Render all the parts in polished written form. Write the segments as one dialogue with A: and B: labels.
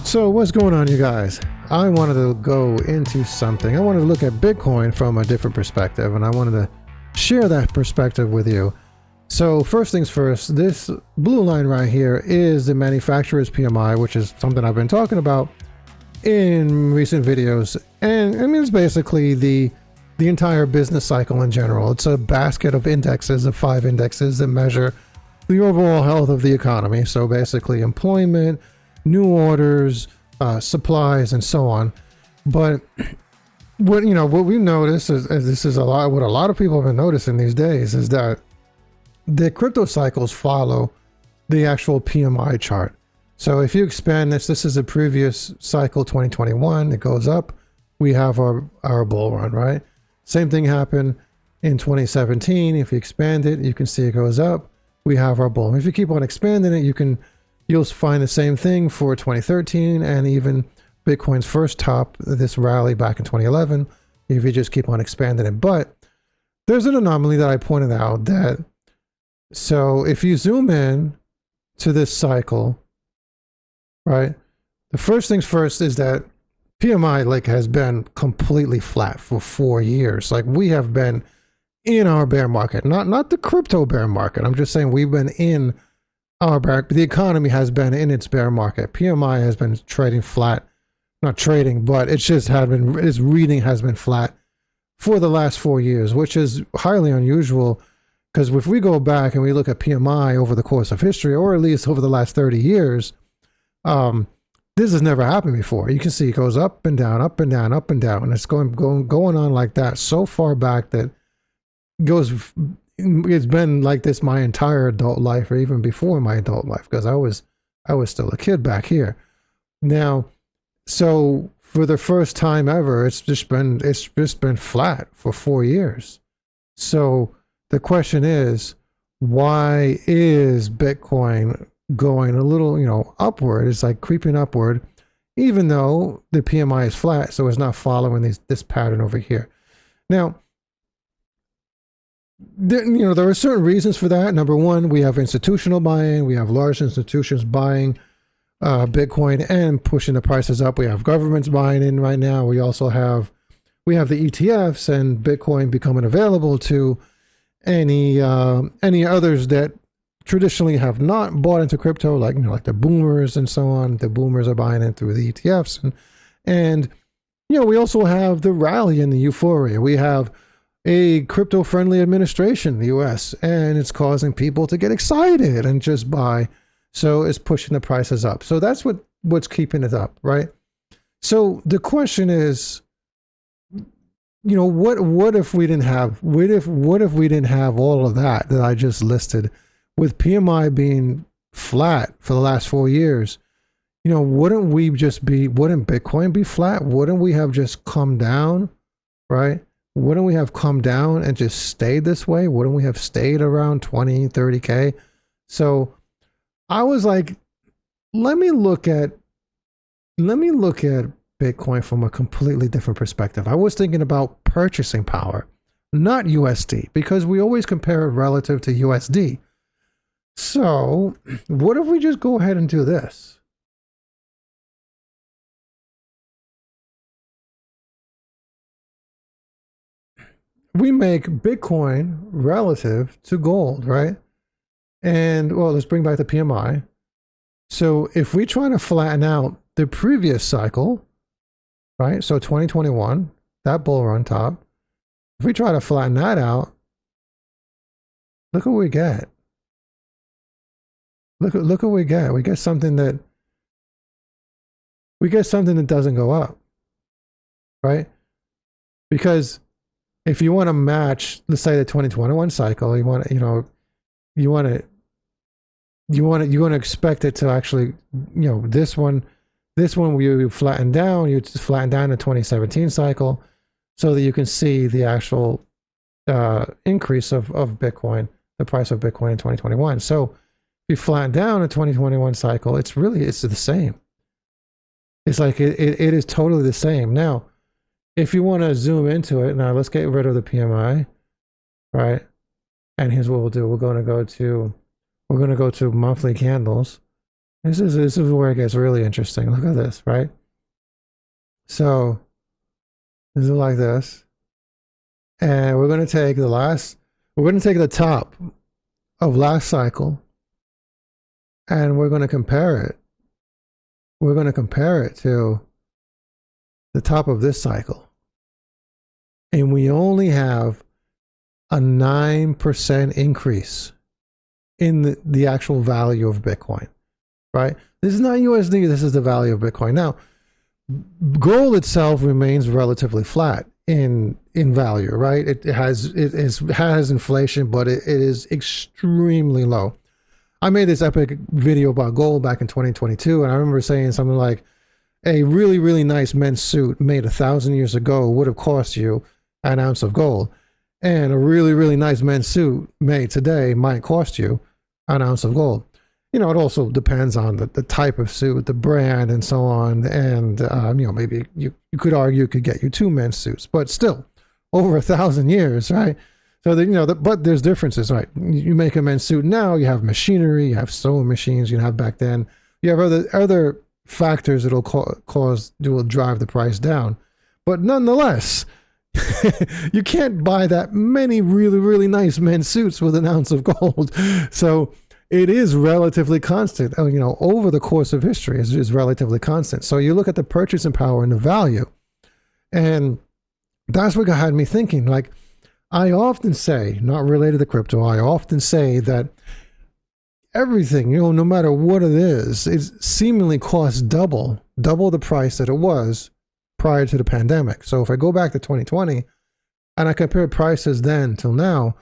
A: So what's going on, you guys? I wanted to go into something. I wanted to look at Bitcoin from a different perspective, and I wanted to share that perspective with you. So first things first, this blue line right here is the manufacturer's PMI, which is something I've been talking about in recent videos. And I mean, it's basically the entire business cycle in general. It's a basket of indexes, of 5 indexes that measure the overall health of the economy. So basically employment, new orders, supplies, and so on. But what we notice is this is what a lot of people have been noticing these days is that the crypto cycles follow the actual PMI chart. So if you expand this is a previous cycle, 2021, it goes up. We have our bull run, right? Same thing happened in 2017. If you expand it, you can see it goes up. We have our bull. If you keep on expanding it, you'll find the same thing for 2013 and even Bitcoin's first top, this rally back in 2011, if you just keep on expanding it. But there's an anomaly that I pointed out that, so if you zoom in to this cycle, right, the first things first is that PMI has been completely flat for 4 years. We have been in our bear market, not the crypto bear market. I'm just saying we've been in our bear. The economy has been in its bear market. PMI has been trading flat, not trading, but its reading has been flat for the last 4 years, which is highly unusual. Because if we go back and we look at PMI over the course of history, or at least over the last 30 years, this has never happened before. You can see it goes up and down, up and down, up and down, and it's going on like that so far back that it's been like this my entire adult life, or even before my adult life, because I was still a kid back here. Now, so for the first time ever, it's just been flat for 4 years. So the question is, why is Bitcoin going a little, upward? It's like creeping upward, even though the PMI is flat, so it's not following this pattern over here. Now, there are certain reasons for that. Number one, we have institutional buying. We have large institutions buying Bitcoin and pushing the prices up. We have governments buying in right now. We also have the ETFs and Bitcoin becoming available to any others that traditionally have not bought into crypto, like the boomers and so on. The boomers are buying it through the ETFs, and we also have the rally and the euphoria. We have a crypto-friendly administration in the US, and it's causing people to get excited and just buy. So it's pushing the prices up. So that's what's keeping it up, right? So the question is, what if we didn't have all of that I just listed, with PMI being flat for the last 4 years? Wouldn't Bitcoin be flat? Wouldn't we have just come down, right? Wouldn't we have come down and just stayed this way? Wouldn't we have stayed around 20, 30K? So I was like, let me look at Bitcoin from a completely different perspective. I was thinking about purchasing power, not USD, because we always compare it relative to USD. So what if we just go ahead and do this? We make Bitcoin relative to gold, right? And well, let's bring back the PMI. So if we try to flatten out the previous cycle, right? So 2021, that bull run top, if we try to flatten that out, look what we get. Look what we get. We get something that doesn't go up, right? Because if you want to match, let's say, the 2021 cycle, you want to expect it to actually, this one you flatten down, you just flatten down the 2017 cycle, so that you can see the actual increase of Bitcoin, the price of Bitcoin in 2021. So if you flatten down a 2021 cycle, it's the same. It's like it is totally the same. Now, if you want to zoom into it, now let's get rid of the PMI, right? And here's what we'll do. We're going to go to monthly candles, This is where it gets really interesting. Look at this, right? So this is like this, and we're going to take the top of last cycle, and we're going to compare it. We're going to compare it to the top of this cycle, and we only have a 9% increase in the actual value of Bitcoin, right? This is not USD, this is the value of Bitcoin. Now, gold itself remains relatively flat in value, right? It has inflation, but it is extremely low. I made this epic video about gold back in 2022, and I remember saying something like, a really, really nice men's suit made 1,000 years ago would have cost you an ounce of gold. And a really, really nice men's suit made today might cost you an ounce of gold. You know, it also depends on the type of suit, the brand, and so on. And, you know, maybe you could argue it could get you 2 men's suits, but still over 1,000 years, right? So, you know, but there's differences, right? You make a men's suit now, you have machinery, you have sewing machines, you have back then, you have other factors that will drive the price down. But nonetheless, you can't buy that many really, really nice men's suits with an ounce of gold. So it is relatively constant, you know, over the course of history is relatively constant. So you look at the purchasing power and the value, and that's what had me thinking. Like, I often say, not related to crypto, I often say that everything, you know, no matter what it is, it seemingly costs double the price that it was prior to the pandemic. So if I go back to 2020 and I compare prices then till now,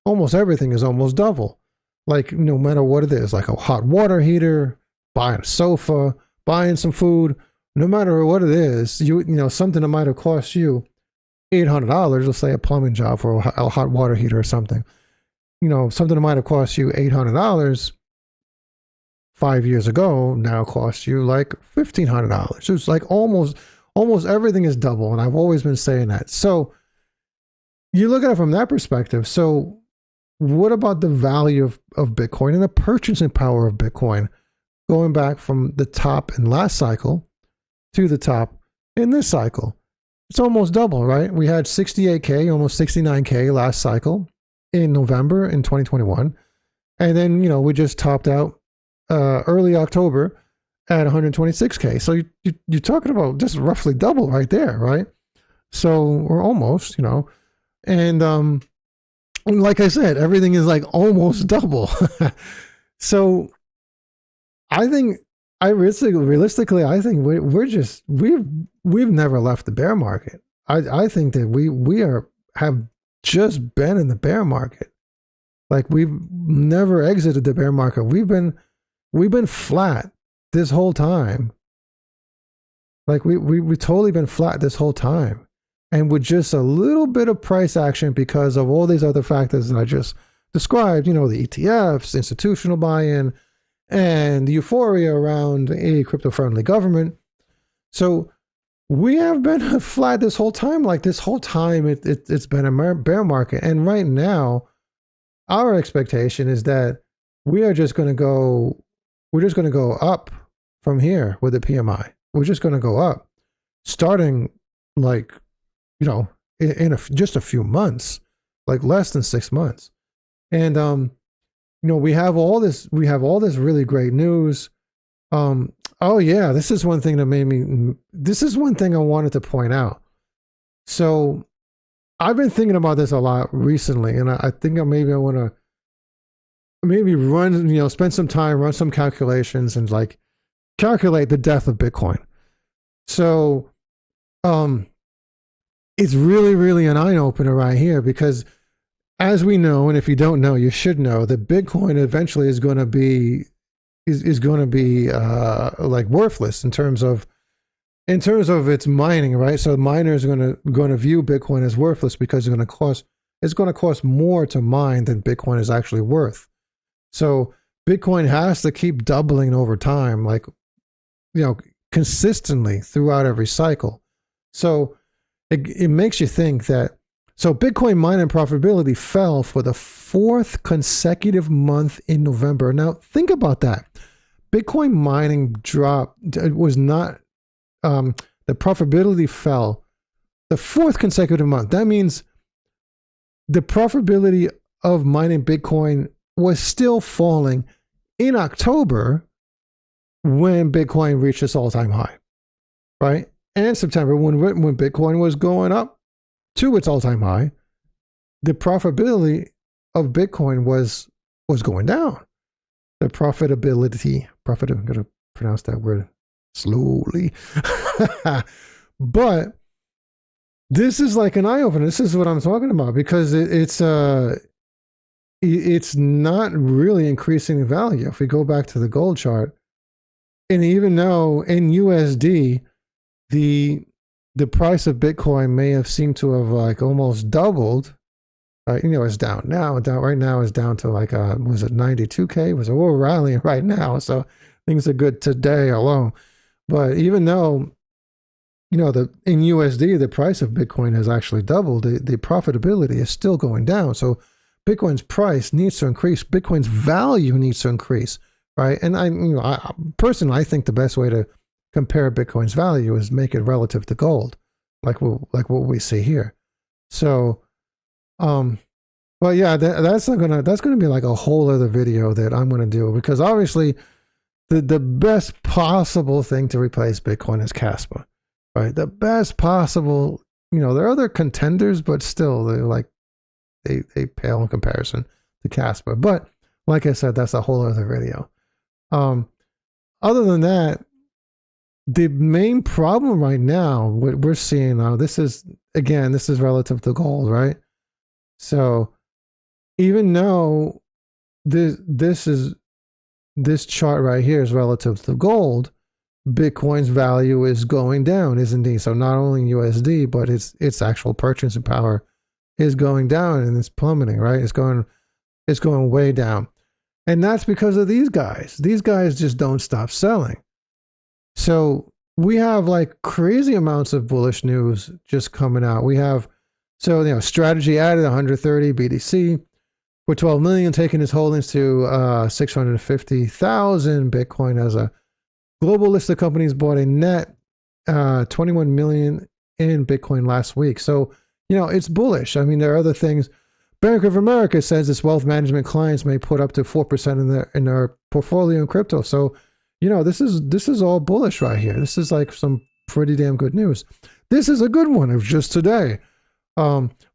A: almost everything is almost double. Like, no matter what it is, like a hot water heater, buying a sofa, buying some food, no matter what it is, you know, something that might have cost you $800, let's say a plumbing job for a hot water heater or something, you know, something that might have cost you $800 5 years ago now costs you like $1,500. It's like almost everything is double, and I've always been saying that. So you look at it from that perspective. So what about the value of Bitcoin and the purchasing power of Bitcoin going back from the top in last cycle to the top in this cycle? It's almost double, right? We had 68K, almost 69K last cycle in November in 2021. And then, you know, we just topped out early October at 126K. So you're talking about just roughly double right there, right? So we're almost, you know, and like I said, everything is like almost double. So I think, realistically, I think we've never left the bear market. I think that we have just been in the bear market. Like, we've never exited the bear market. We've been flat this whole time. Like, we totally been flat this whole time. And with just a little bit of price action because of all these other factors that I just described, you know, the ETFs, institutional buy-in, and the euphoria around a crypto-friendly government. So we have been flat this whole time. Like, this whole time, it's been a bear market. And right now, our expectation is that we're just going to go up from here with the PMI. We're just going to go up, starting like, you know, in just a few months, like less than 6 months. And, you know, we have all this really great news. Oh yeah, this is one thing I wanted to point out. So I've been thinking about this a lot recently, and I think I want to run, you know, spend some time, run some calculations and like calculate the death of Bitcoin. So, it's really, really an eye opener right here, because as we know, and if you don't know, you should know, that Bitcoin eventually is going to be like worthless in terms of its mining, right? So miners are going to view Bitcoin as worthless because it's going to cost more to mine than Bitcoin is actually worth. So Bitcoin has to keep doubling over time, like, you know, consistently throughout every cycle. So it makes you think that, so Bitcoin mining profitability fell for the 4th consecutive month in November. Now think about that. Bitcoin mining dropped. It was not, the profitability fell the fourth consecutive month. That means the profitability of mining Bitcoin was still falling in October when Bitcoin reached its all-time high, right? And September, when Bitcoin was going up to its all-time high, the profitability of Bitcoin was going down. The profitability, I'm going to pronounce that word slowly. But this is like an eye-opener. This is what I'm talking about, because it's not really increasing in value. If we go back to the gold chart, and even though in USD, the price of Bitcoin may have seemed to have like almost doubled. You know, it's down now. Right now is down to like was it 92K? We're rallying right now, so things are good today alone. But even though, you know, in USD the price of Bitcoin has actually doubled, the profitability is still going down. So Bitcoin's price needs to increase. Bitcoin's value needs to increase, right? And I personally, I think the best way to compare Bitcoin's value is make it relative to gold, like what we see here. So, well, yeah, that's gonna be like a whole other video that I'm gonna do, because obviously the best possible thing to replace Bitcoin is Casper, right? The best possible, you know, there are other contenders, but still they pale in comparison to Casper. But like I said, that's a whole other video. Other than that, the main problem right now, what we're seeing now, this is relative to gold, right? So even though this chart right here is relative to gold, Bitcoin's value is going down, isn't it? So not only USD, but its actual purchasing power is going down, and it's plummeting, right? It's going way down. And that's because of these guys. These guys just don't stop selling. So we have like crazy amounts of bullish news just coming out. We have, so, you know, Strategy added 130 BTC for 12 million, taking his holdings to 650,000 Bitcoin. As a global list of companies bought a net 21 million in Bitcoin last week. So, you know, it's bullish. I mean, there are other things. Bank of America says its wealth management clients may put up to 4% in their portfolio in crypto. So, you know, this is all bullish right here. This is like some pretty damn good news. This is a good one of just today.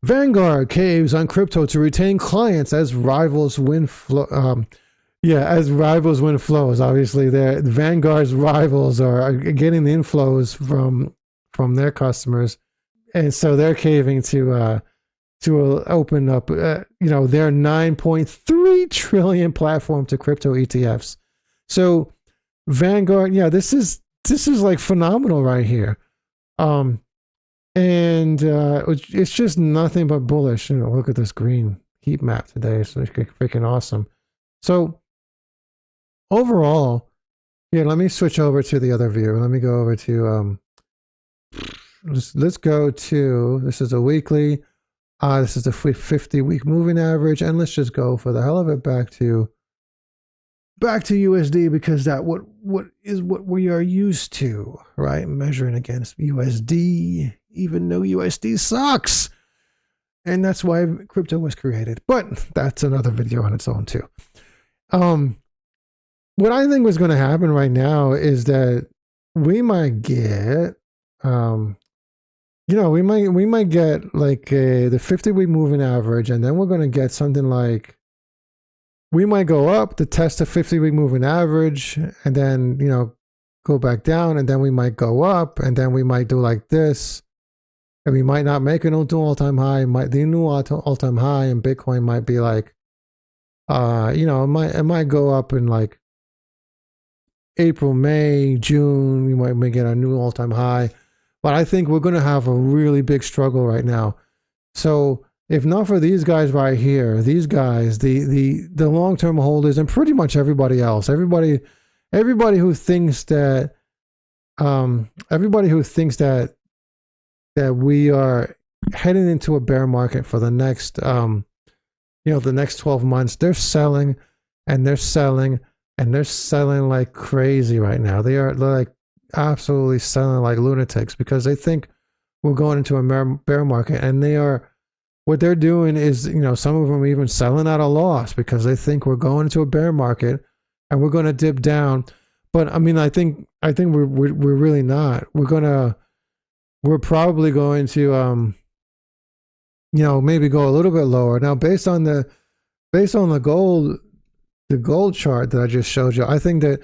A: Vanguard caves on crypto to retain clients as rivals win flow. As rivals win flows. Obviously, Vanguard's rivals are getting the inflows from their customers, and so they're caving to open up, you know, their 9.3 trillion platform to crypto ETFs. So Vanguard, yeah, this is like phenomenal right here. And it's just nothing but bullish. You know, look at this green heat map today. It's freaking awesome. So overall, yeah, let me switch over to the other view. Let me go over to let's go to, this is a weekly. This is the 50-week moving average, and let's just go for the hell of it back to USD, because that what is what we are used to, right? Measuring against USD, even though USD sucks, and that's why crypto was created. But that's another video on its own too. What I think was going to happen right now is that we might get, you know, we might get like the 50-week moving average, and then we're going to get something like, we might go up to test the 50-week moving average, and then, you know, go back down, and then we might go up, and then we might do like this, and we might not make a new all-time high. The new all-time high in Bitcoin might be like, you know, it might go up in like April, May, June. We might get a new all-time high. But I think we're going to have a really big struggle right now. So if not for these guys right here, these guys, the long-term holders, and pretty much everybody else, everybody who thinks that, that we are heading into a bear market for the next, you know, the next 12 months, they're selling and they're selling and they're selling like crazy right now. They're like absolutely selling like lunatics because they think we're going into a bear market, and they are. What they're doing is, you know, some of them are even selling at a loss because they think we're going into a bear market and we're going to dip down. But I mean, I think we're really not. We're probably going to, you know, maybe go a little bit lower. Now, based on the gold chart that I just showed you, I think that,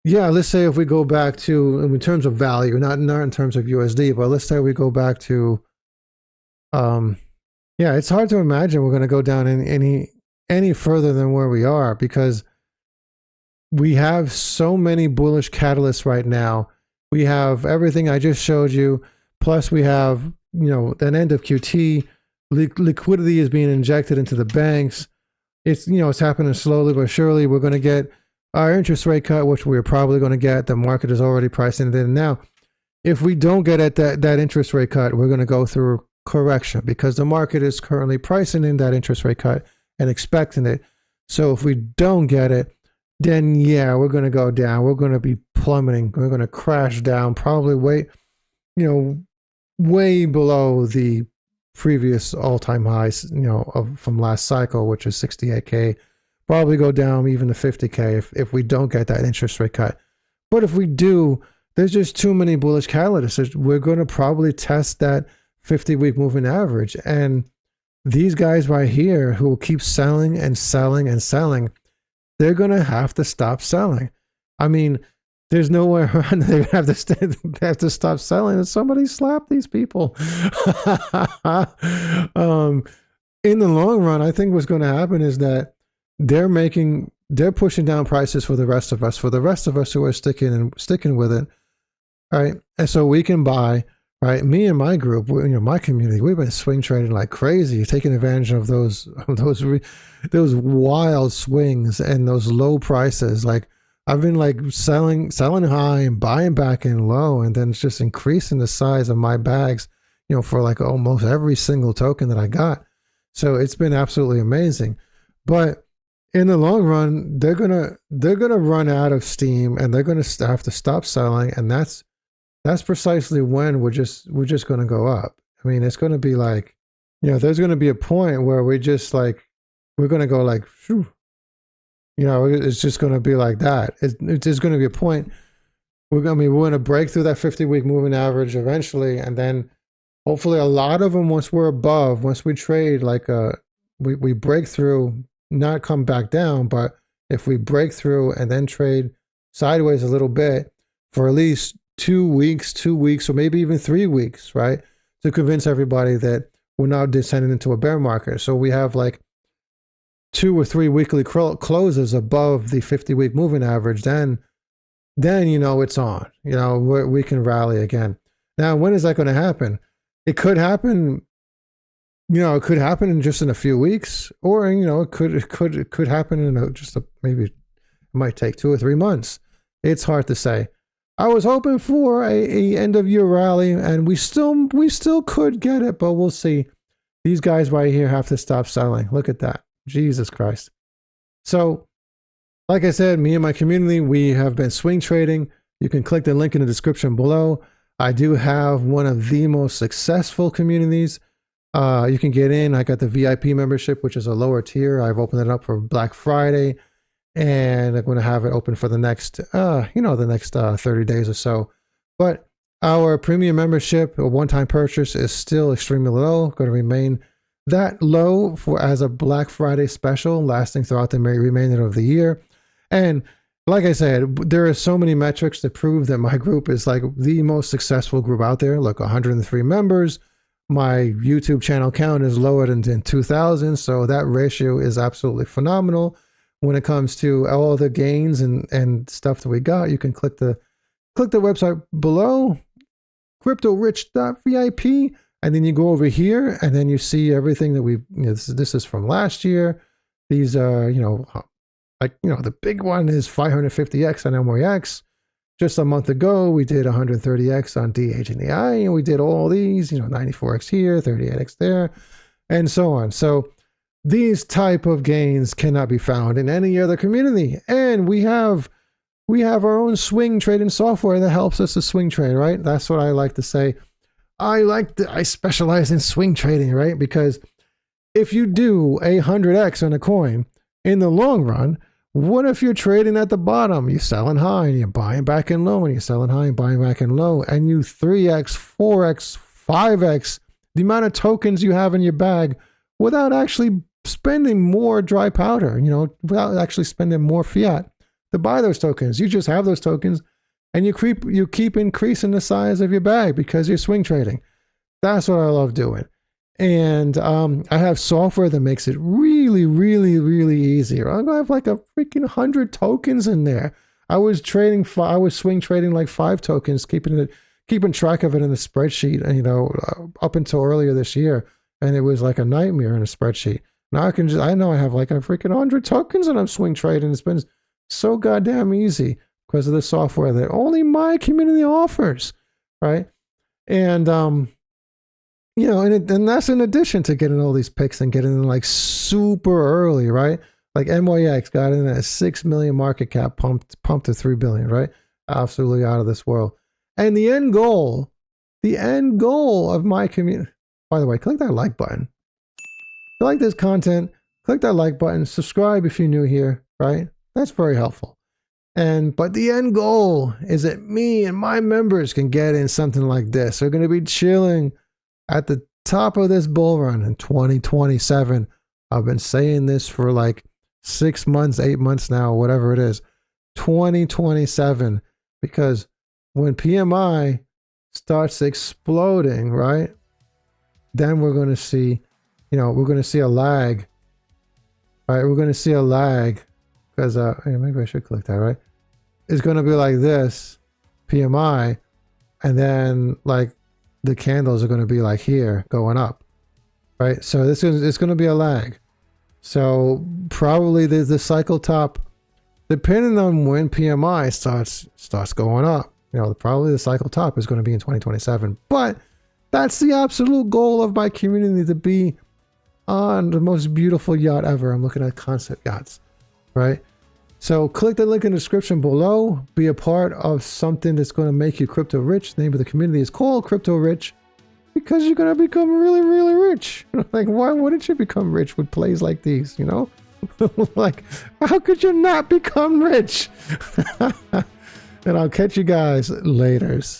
A: yeah, let's say if we go back to, in terms of value, not in terms of USD, but let's say we go back to, yeah, it's hard to imagine we're going to go down in any further than where we are because we have so many bullish catalysts right now. We have everything I just showed you, plus we have, you know, an end of QT. Liquidity is being injected into the banks. It's, you know, it's happening slowly but surely. We're going to get our interest rate cut, which we're probably going to get. The market is already pricing it in now. If we don't get at that interest rate cut, we're going to go through correction because the market is currently pricing in that interest rate cut and expecting it. So if we don't get it, then yeah, we're going to go down. We're going to be plummeting. We're going to crash down, probably way below the previous all-time highs, you know, from last cycle, which is 68K. Probably go down even to 50K if we don't get that interest rate cut. But if we do, there's just too many bullish catalysts. We're going to probably test that 50-week moving average. And these guys right here who will keep selling and selling and selling, they're going to have to stop selling. I mean, there's no way around. They have to stop selling, and somebody slap these people. In the long run, I think what's going to happen is that they're pushing down prices for the rest of us who are sticking with it. All right. And so we can buy. Right, me and my group, you know, my community, we've been swing trading like crazy, taking advantage of those wild swings and those low prices. Like I've been like selling high and buying back in low, and then it's just increasing the size of my bags, you know, for like almost every single token that I got. So it's been absolutely amazing. But in the long run, they're gonna run out of steam, and they're gonna have to stop selling, and that's precisely when we're just going to go up. I mean, it's going to be like, you know, there's going to be a point where we're going to go like, phew. You know, it's just going to be like that. It's just going to be a point. We're going to break through that 50-week moving average eventually, and then hopefully a lot of them, once we trade, like we break through, not come back down, but if we break through and then trade sideways a little bit for at least 2 weeks, or maybe even 3 weeks, right? To convince everybody that we're now descending into a bear market. So we have like 2 or 3 weekly closes above the 50-week moving average. Then, you know, it's on. You know, we can rally again. Now, when is that going to happen? It could happen, you know, it could happen in just in a few weeks, or, you know, it could happen in maybe it might take 2 or 3 months. It's hard to say. I was hoping for a end of year rally, and we still could get it, but we'll see. These guys right here have to stop selling. Look at that. Jesus Christ. So, like I said, me and my community, we have been swing trading. You can click the link in the description below. I do have one of the most successful communities. You can get in. I got the VIP membership, which is a lower tier. I've opened it up for Black Friday, and I'm going to have it open for the next, the next 30 days or so. But our premium membership, a one-time purchase, is still extremely low. Going to remain that low as a Black Friday special, lasting throughout the remainder of the year. And like I said, there are so many metrics that prove that my group is like the most successful group out there. Look, 103 members. My YouTube channel count is lower than 2,000, so that ratio is absolutely phenomenal. When it comes to all the gains and stuff that we got, you can click the website below, cryptorich.vip, and then you go over here, and then you see everything that this is from last year. These are, the big one is 550x on MYX. Just a month ago, we did 130x on DHNEI, and we did all these, 94x here, 38x there, and so on. So these type of gains cannot be found in any other community. And we have our own swing trading software that helps us to swing trade, right? That's what I like to say. I specialize in swing trading, right? Because if you do 100x on a coin in the long run, what if you're trading at the bottom? You're selling high and you're buying back in low, and you're selling high and buying back in low, and you 3x, 4x, 5x the amount of tokens you have in your bag without actually spending more dry powder, without actually spending more fiat to buy those tokens. You just have those tokens and you keep increasing the size of your bag because you're swing trading. That's what I love doing. And I have software that makes it really, really, really easy. I have like a freaking 100 tokens in there. I was swing trading like 5 tokens, keeping track of it in the spreadsheet, up until earlier this year. And it was like a nightmare in a spreadsheet. Now I know I have like a freaking 100 tokens and I'm swing trading. It's been so goddamn easy because of the software that only my community offers, right? And and that's in addition to getting all these picks and getting in like super early, right? Like MYX got in at 6 million market cap, pumped to 3 billion, right? Absolutely out of this world. And the end goal of my community, by the way, click that like button. If you like this content, click that like button, subscribe if you're new here, right? That's very helpful. But the end goal is that me and my members can get in something like this. They're going to be chilling at the top of this bull run in 2027. I've been saying this for like 6 months, 8 months now, whatever it is. 2027, because when PMI starts exploding, right? Then we're going to see, a lag, right? We're going to see a lag because maybe I should click that, right? It's going to be like this, PMI, and then like the candles are going to be like here going up, right? So it's going to be a lag. So probably there's the cycle top, depending on when PMI starts going up. Probably the cycle top is going to be in 2027. But that's the absolute goal of my community, to be on the most beautiful yacht ever. I'm looking at concept yachts, right? So click the link in the description below. Be a part of something that's going to make you crypto rich. The name of the community is called Crypto Rich because you're going to become really, really rich. Like, why wouldn't you become rich with plays like these, Like, how could you not become rich? And I'll catch you guys laters.